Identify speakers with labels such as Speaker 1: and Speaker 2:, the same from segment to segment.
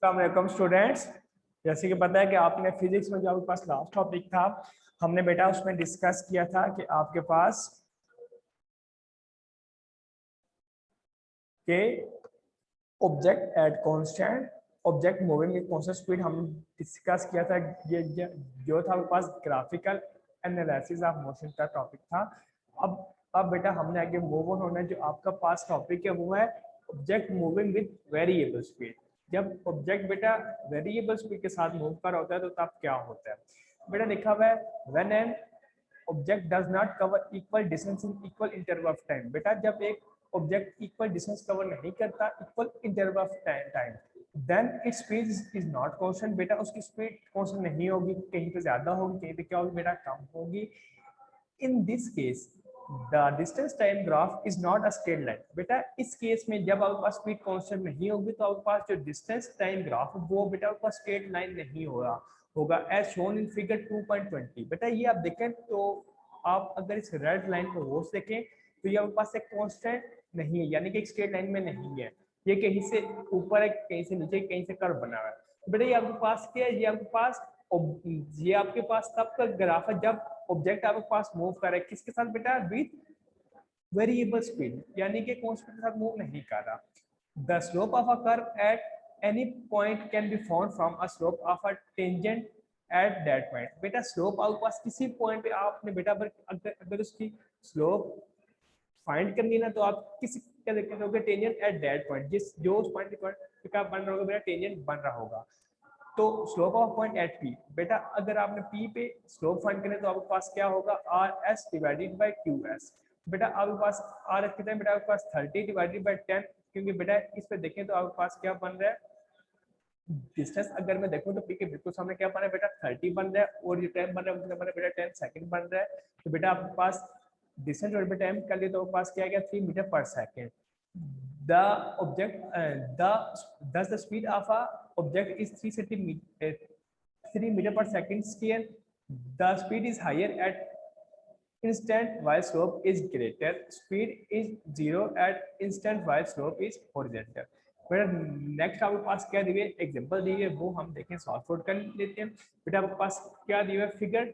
Speaker 1: अस्सलाम स्टूडेंट्स, जैसे कि पता है कि आपने फिजिक्स में जो आपके पास लास्ट टॉपिक था, हमने बेटा उसमें डिस्कस किया था कि आपके पास के object at constant object moving with constant speed हम डिस्कस किया था। ये जो था आपके पास ग्राफिकल एनालिसिस ऑफ मोशन का टॉपिक था। अब बेटा हमने आगे मूव ऑन होना है। जो आपका पास टॉपिक है वो है object moving with variable speed. जब ऑब्जेक्ट बेटा वेरिएबल स्पीड के साथ मूव कर होता है तो तब क्या होता है? बेटा लिखा हुआ है when an object does not cover equal distance in equal interval of time. बेटा जब एक ऑब्जेक्ट इक्वल डिस्टेंस कवर नहीं करता equal interval of time, then its speed is not constant. बेटा उसकी स्पीड कांस्टेंट नहीं होगी, कहीं पे ज्यादा होगी, कहीं पे क्या होगी बेटा कम होगी। In this case the distance time graph is not a straight line. बेटा इस केस में जब आपके पास स्पीड कांस्टेंट नहीं होगी तो आपके पास जो डिस्टेंस टाइम ग्राफ वो बेटा आपके पास स्ट्रेट लाइन नहीं होगा एज शोन इन फिगर 2.20। बेटा ये आप देखें तो आप अगर इस रेड लाइन को रोज देखें तो ये आपके पास एक कांस्टेंट नहीं है, यानी कि एक स्ट्रेट लाइन में नहीं है। ये कहीं से ऊपर है, कहीं से नीचे, कहीं से कर्व बना हुआ है। तो बेटा ये आपके पास क्या है? ये आपके पास तब का ग्राफ है जब ऑब्जेक्ट आपके पास मूव कर रहा है। किसके साथ बेटा? विथ वेरिएबल स्पीड, यानी कि कांस्टेंट के साथ मूव नहीं कर रहा। The slope of a curve at any point can be found from a slope of a tangent at that point. बेटा स्लोप आपके पास किसी पॉइंट पे आपने बेटा अगर उसकी स्लोप फाइंड करनी है ना तो आप किसी क्या देखते हो टेंजेंट एट दैट पॉइंट, जिस जो उस पॉइंट पे क्या बन रहा होगा बेटा टेंजेंट बन रहा होगा। तो slope of point at P, बेटा अगर आपने पी पे स्लोप फाइंड करना है तो आपके पास क्या होगा? R S divided by Q S. बेटा आपके पास आर एस कितना है? बेटा आपके पास 30 डिवाइडेड बाई 10, क्योंकि बेटा इस पे देखें तो आपके पास क्या बन रहा है? डिस्टेंस अगर मैं देखूं तो पी के बिल्कुल सामने क्या बन रहा है बेटा? 30 बन रहा है, और ये टाइम बन रहा है बेटा 10 सेकंड बन रहा है। तो बेटा आपके पास डिस्टेंस और टाइम कर लिए तो आपके पास क्या आ गया? 3 metre per second. The object the speed of a object is 3 metre per second square. The speed is higher at instant while slope is greater. Speed is 0 at instant while slope is horizontal. बेटा next आपके पास क्या दिए? Example दिए, वो हम देखें, solve out कर लेते हैं। बेटा आपके पास क्या दिया है? Figure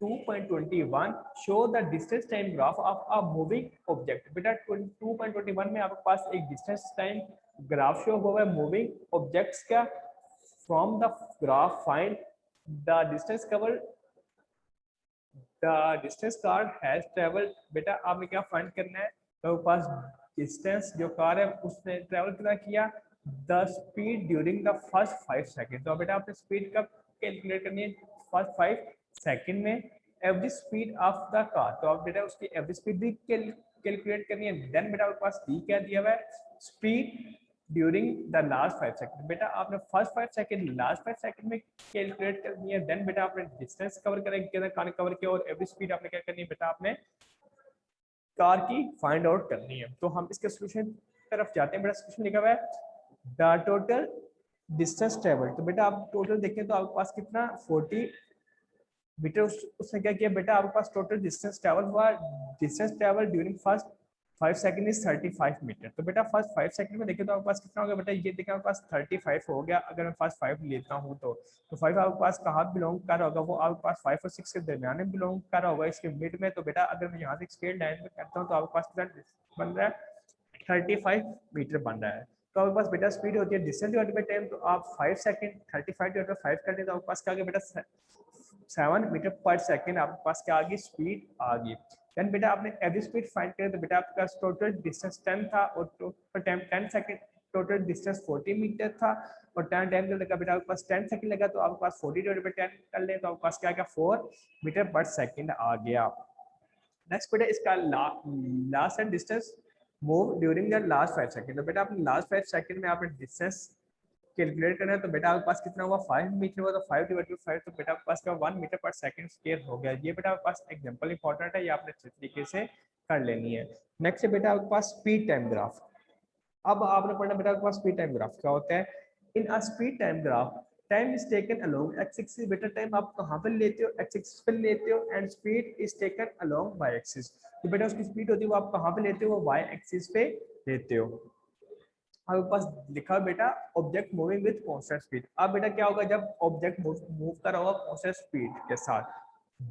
Speaker 1: 2.21 show the distance time graph of a moving object. बेटा 2.21 में आपके पास एक डिस्टेंस टाइम ग्राफ शो हुआ है मूविंग ऑब्जेक्ट्स का। From the graph find the distance cover the distance car has travelled. बेटा आपने क्या फाइंड करना है? तो पास डिस्टेंस जो कार है उसने ट्रेवल कितना किया? The speed during the first 5 second. तो बेटा आपने स्पीड कब कैलकुलेट करनी है? फर्स्ट 5 सेकंड में। Average speed of the car, तो आप बेटा उसकी एवरेज स्पीड भी कैलकुलेट करनी है। देन बेटा आपके पास डी क्या दिया हुआ है? Speed during the last 5 second. बेटा आपने फर्स्ट 5 सेकंड लास्ट 5 सेकंड में कैलकुलेट करनी है। देन बेटा आपने डिस्टेंस कवर करेंगे, कार कवर किया, और एवरेज स्पीड आपने क्या करनी है? बेटा आपने कार की फाइंड आउट करनी है। तो हम इसके सोल्यूशन तरफ जाते हैं। बेटा सोल्यूशन लिखा हुआ है द टोटल डिस्टेंस ट्रेवल। तो बेटा आप टोटल देखें तो आपके पास कितना? 40 मीटर। उसने क्या किया बेटा? आपके पास टोटल डिस्टेंस ट्रेवल हुआ, distance travel during first 5 second is 35 metre. तो बेटा फर्स्ट 5 सेकंड में देखें तो आपके पास कितना हो गया बेटा? ये देखें आपके पास 35 हो गया। अगर मैं फर्स्ट 5 लेता हूँ तो 5 आपके पास कहाँ बिलोंग कर रहा होगा? वो आपके पास 5 और 6 के दरमियान में बिलोंग कर रहा होगा, इसके मिड में। तो बेटा अगर मैं यहाँ से स्ट्रेट लाइन में करता हूँ तो आपके पास कितना बन रहा है? 35 मीटर बन रहा है। तो आपके पास बेटा स्पीड होती है डिस्टेंस डिवाइडेड बाय टाइम। तो आप 5 सेकंड 35 डिवाइडेड बाय 5 कर लें तो आपके पास क्या आ गया बेटा? 7 मीटर पर सेकंड आपके पास क्या आ गई? स्पीड आ गई। देन बेटा आपने एवरेज स्पीड फाइंड करें तो बेटा आपके पास टोटल डिस्टेंस 10 था और total time 10 second, total distance 40 metre था और टाइम जो लगा बेटा आपके पास 10 सेकंड लगा। तो आपके पास 40 डिवाइडेड बाय 10 कर ले तो आपके पास क्या आ गया? 4 मीटर पर सेकंड आ गया। नेक्स्ट बेटा इसका last and distance move during the last 5 second. तो बेटा आपने लास्ट 5 सेकंड में आपने डिस्टेंस कैलकुलेट करना है। तो बेटा आपके पास कितना हुआ? 5 मीटर हुआ। तो 5 डिवाइडेड बाय 5 तो बेटा आपके पास क्या? 1 मीटर पर सेकंड स्क्वायर हो गया। ये बेटा आपके पास एग्जांपल इंपॉर्टेंट है, ये आपने अच्छे तरीके से कर लेनी है। नेक्स्ट है बेटा आपके पास स्पीड टाइम ग्राफ। अब आपने पढ़ना बेटा आपके पास स्पीड टाइम ग्राफ क्या होता है? In a speed time graph time is taken along X axis. बेटा टाइम आप कहाँ पर लेते हो? एक्स एक्सिस पर लेते हो। And speed is taken along Y axis. तो बेटा उसकी स्पीड होती है वो आप कहाँ पे लेते हो? वो वाई एक्सिस पे लेते हो। आपके पास लिखा है बेटा object moving with constant speed. अब बेटा क्या होगा जब ऑब्जेक्ट मूव कर रहा होगा कांस्टेंट स्पीड के साथ,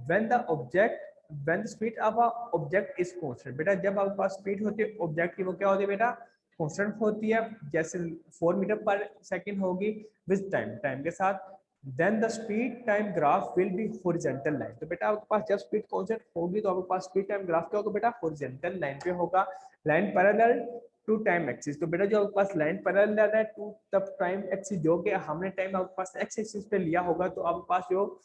Speaker 1: when the speed of a object is constant. बेटा जब आपके पास स्पीड होती है ऑब्जेक्ट की वो क्या होती है बेटा कांस्टेंट होती है, जैसे 4 मीटर पर सेकंड होगी विद टाइम के साथ, then the speed time graph will be horizontal line. तो बेटा आपके पास जब स्पीड कांस्टेंट होगी तो आपके पास स्पीड टाइम ग्राफ क्या होगा बेटा हॉरिजॉन्टल लाइन पे होगा, line parallel to time axis. तो बेटा जो आपके पास लाइन पैरेलल है टू तब टाइम एक्सिस, जो कि हमने टाइम आपके पास एक्स एक्सिस पे लिया होगा, तो आपके पास जो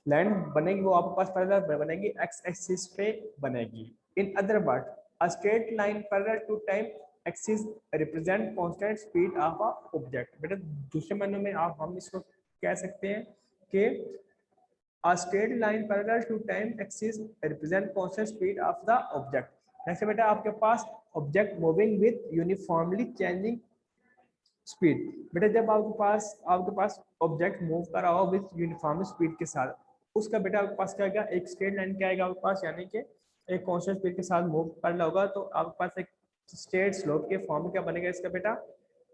Speaker 1: लाइन बनेगी वो आपके पास पैरेलल बनेगी एक्स एक्सिस पे बनेगी। In other word a straight line parallel to time axis represent constant speed of a object. बेटा दूसरे मानों में आप हम इसको कह सकते हैं कि a straight line parallel to time axis represent constant speed of the object। Next बेटा आपके पास object moving with uniformly changing speed. बेटा जब आपके पास ऑब्जेक्ट मूव कर रहा हो विद यूनिफॉर्म स्पीड के साथ, उसका बेटा आपके पास क्या आएगा एक स्ट्रेट लाइन क्या आएगा आपके पास, यानी कि एक कांस्टेंट स्पीड के साथ मूव कर रहा होगा तो आपके पास एक स्ट्रेट स्लोप के फॉर्म में क्या बनेगा इसका बेटा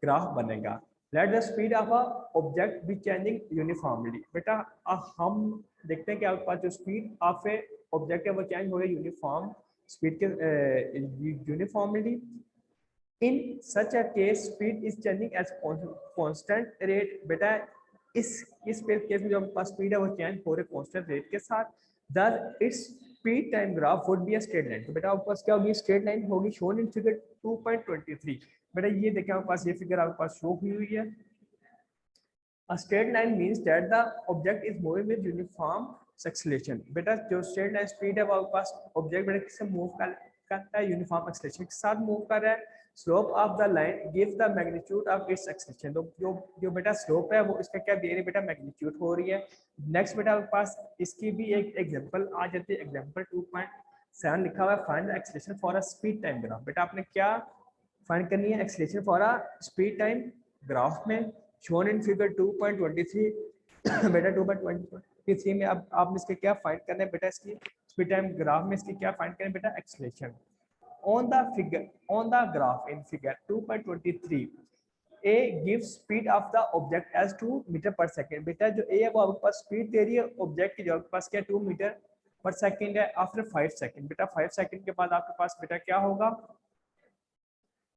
Speaker 1: ग्राफ बनेगा। Let the speed of a object be changing uniformly. बेटा हम देखते हैं कि आपके पास जो स्पीड ऑफ ए ऑब्जेक्ट है वो चेंज हो रही है यूनिफॉर्म स्पीड के uniformly. In such a case speed is changing as constant rate. बेटा इस केस में जो हमारे पास स्पीड है वो चेंज हो रही है कांस्टेंट रेट के साथ, दस its speed time graph would be a straight line. तो बेटा आपके पास क्या होगी स्ट्रेट लाइन होगी, शोन इन फिगर 2.23। बेटा ये देखिए आपके पास ये फिगर आपके पास शो हुई है। A straight line means that the object is moving with uniform acceleration। बेटा जो स्ट्रेट लाइन स्पीड है वो आपके पास ऑब्जेक्ट बेटा किससे मूव करता है यूनिफॉर्म एक्सेलरेशन के साथ मूव कर रहा है। Slope of the line gives the magnitude of its acceleration. तो जो बेटा स्लोप है वो इसका क्या दे रही है बेटा मैग्नीट्यूड हो रही है। नेक्स्ट बेटा आपके पास इसकी भी एक एग्जांपल आ जाती है, एग्जांपल 2.7 लिखा हुआ है find the acceleration for a speed time graph. बेटा आपने क्या फाइंड करनी है acceleration for a speed time graph में, शोन इन फिगर 2.23। बेटा 2.23 में अब आपने इसके क्या फाइंड करना है बेटा इसकी स्पीड टाइम ग्राफ में इसकी क्या फाइंड करना है बेटा acceleration. On the graph in figure 2.23 A gives speed of the object as 2 metre per second. बेटा जो ए है वो आपके पास स्पीड दे रही है ऑब्जेक्ट की जो आपके पास क्या 2 मीटर पर सेकंड है आफ्टर 5 सेकंड। बेटा 5 सेकंड के बाद आपके पास बेटा क्या होगा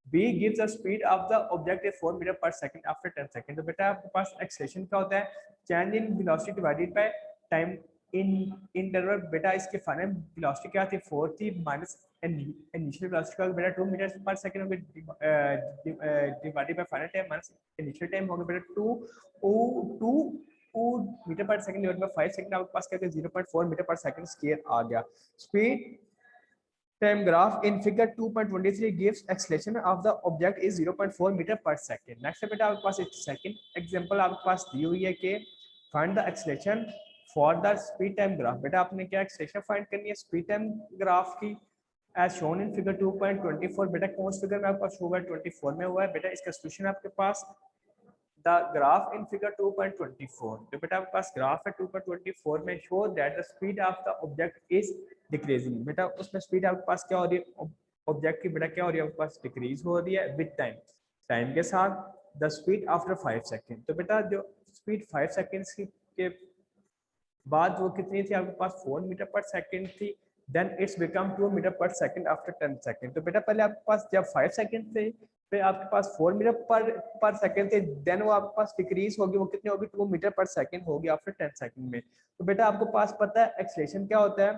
Speaker 1: B gives the speed of the object is 4 meter per second after 10 second। तो बेटा आपके पास एक्सेलरेशन क्या होता है change in velocity divided by time in interval. बेटा इसके फाइनल वेलोसिटी क्या थी 4 थी माइनस इनिशियल वेलोसिटी का बेटा 2 metre per second divided by final time minus initial time होगा बेटा 2 metre per second divided by 5 second आपके पास क्या 0.4 मीटर पर सेकंड स्क्वायर आ गया। Speed time graph in figure 2.23 gives acceleration of the object is 0.4 meter per second। Next है बेटा आपके पास एक second example आपके पास दी हुई है कि find the acceleration for the speed time graph. बेटा आपने क्या एक्सेलरेशन फाइंड करनी है स्पीड टाइम ग्राफ की एज शोन इन फिगर 2.24। बेटा कौन सा फिगर में आपके पास हुआ है 24 में हुआ है। बेटा इसका सॉल्यूशन आपके पास द ग्राफ इन फिगर 2.24। तो बेटा आपके पास ग्राफ है 2.24 में show that the speed of the object is decreasing. बेटा उसमें स्पीड आपके पास क्या हो रही है ऑब्जेक्ट की बेटा क्या हो रही है आपके पास डिक्रीज हो रही है विद टाइम के साथ द स्पीड आफ्टर 5 सेकंड। तो बेटा जो स्पीड 5 सेकंड्स के बाद वो कितनी थी आपके पास 4 मीटर पर सेकंड थी, then it's become 2 metre per second after 10 second. तो बेटा पहले आपके पास जब 5 सेकंड थे फिर आपके पास 4 मीटर पर सेकंड थे, देन वो आपके पास डिक्रीज होगी वो कितनी होगी 2 मीटर पर सेकंड होगी आफ्टर 10 सेकंड में। तो बेटा आपको पास पता है एक्सेलरेशन क्या होता है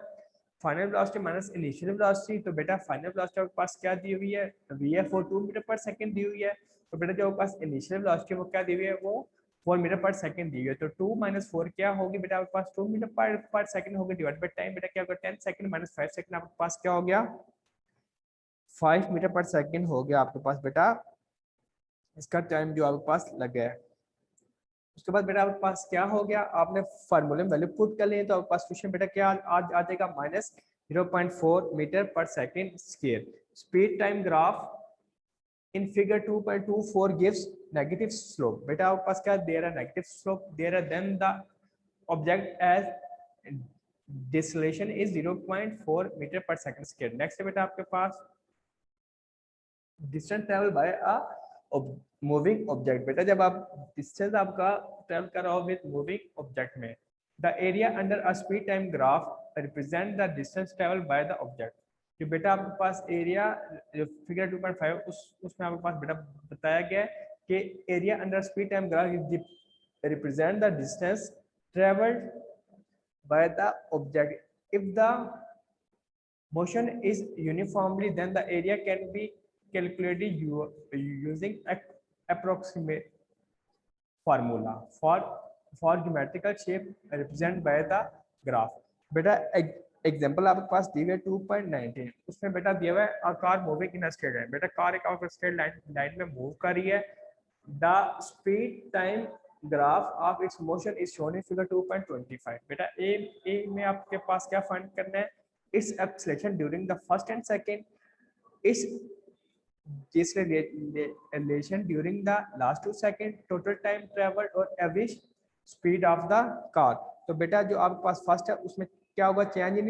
Speaker 1: final velocity minus initial velocity. तो बेटा फाइनल वेलोसिटी आपके पास क्या दी हुई है vf और 2 मीटर पर सेकंड दी हुई है। तो बेटा जो आपके पास इनिशियल वेलोसिटी वो क्या दी हुई है वो 4 मीटर पर सेकंड दी हुई है। तो 2 माइनस 4 क्या होगी बेटा आपके पास 2 मीटर पर सेकंड होगी डिवाइड बाय टाइम। बेटा क्या होगा 10 सेकंड माइनस 5 सेकंड आपके पास क्या हो गया 5 मीटर पर सेकंड हो गया आपके पास बेटा इसका टाइम जो आपके पास लगा है। उसके बाद बेटा आपके पास क्या हो गया आपने फार्मूले में वैल्यू पुट कर ली तो आपके पास क्वेश्चन बेटा क्या आ जाएगा minus 0.4 metre per second square. Speed time graph in figure 2.24 gives negative slope. बेटा आपके पास क्या दे रहा है नेगेटिव स्लोप दे रहा है, then the object as deceleration is 0.4 metre per second square. Next बेटा आपके पास distance travel by a moving object, बेटा जब आप डिस्टेंस आपका ट्रेवल कर रहा हो विद मूविंग ऑब्जेक्ट में, the area under a speed time graph represent the distance travel by the object. जो बेटा आपके पास एरिया जो फिगर 2.5 उसमें आपके पास बेटा बताया गया है कि area under speed time graph represent the distance travelled by the object. If the motion is uniformly, then the area can be calculated using approximate formula for geometrical shape represented by the graph। बेटा example आपके पास दिए हुए 2.19, उसमें बेटा दिया हुआ है car moving in straight line. बेटा कार एक स्ट्रेट लाइन में मूव कर रही है। The speed time graph of its motion is shown in figure 2.25। बेटा ए में आपके पास क्या फाइंड करना है, its acceleration during the first and second, its deceleration during the last 2 second, total time travelled और average speed of the car. तो बेटा जो आपके पास फर्स्ट है उसमें क्या होगा, change in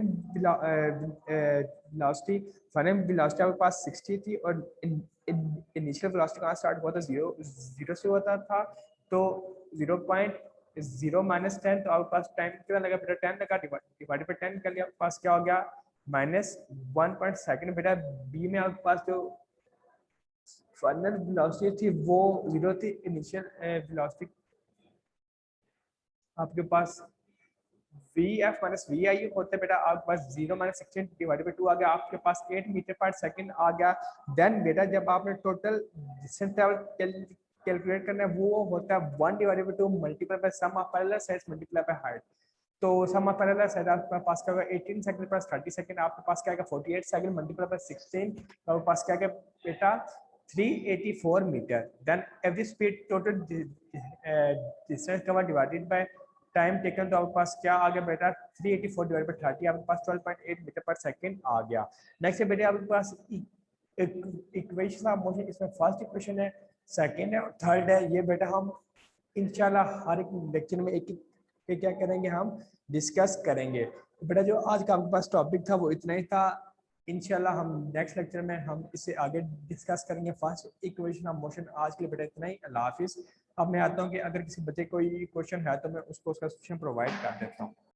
Speaker 1: velocity. Final velocity आपके पास 60 थी और इनिशियल वेलोसिटी कहाँ स्टार्ट हुआ था, जीरो से होता था। तो 0.0 माइनस 10, तो आपके पास टाइम कितना लगा बेटा, 10 लगा, डिवाइड बाय 10 कर लिया, आपके पास क्या हो गया -1 सेकंड। बेटा बी में आपके पास जो फाइनल वेलोसिटी थी वो 0 थी, इनिशियल वेलोसिटी आपके पास vf माइनस vi होते हैं। बेटा आपके पास 0 माइनस 16 डिवाइडेड बाय 2 आ गया, आपके पास 8 मीटर पर सेकंड आ गया। देन बेटा जब आपने टोटल डिस्टेंस ट्रैवल कैलकुलेट करना है वो होता है 1 divided by 2 multiply by sum of parallel sides multiply by height. तो सम ऑफ पैरेलल साइड आपके पास क्या होगा, 18 सेकंड प्लस 30 सेकंड, आपके पास क्या आएगा 48 सेकंड मल्टीप्लाई बाय 16, तो आपके पास क्या आएगा बेटा 384 metre. Then every speed total distance cover divided by time taken, तो आपके पास क्या आ गया बेटा 384 डिवाइडेड बाय 30, आपके पास 12.8 मीटर पर सेकंड आ गया। नेक्स्ट है बेटा आपके पास इक्वेशन ऑफ मोशन, इसमें फर्स्ट इक्वेशन है, सेकंड है और थर्ड है। ये बेटा हम इंशाल्लाह हर एक लेक्चर में एक एक क्या करेंगे, हम डिस्कस करेंगे। तो बेटा जो आज का आपके पास टॉपिक था वो इतना ही था। इंशाल्लाह हम नेक्स्ट लेक्चर में हम इसे आगे डिस्कस करेंगे, फर्स्ट इक्वेशन ऑफ मोशन। आज के लिए बेटा इतना ही, अल्लाह हाफिज़। अब मैं आता हूँ कि अगर किसी बच्चे कोई क्वेश्चन है तो मैं उसको उसका सोल्यूशन प्रोवाइड कर देता हूँ।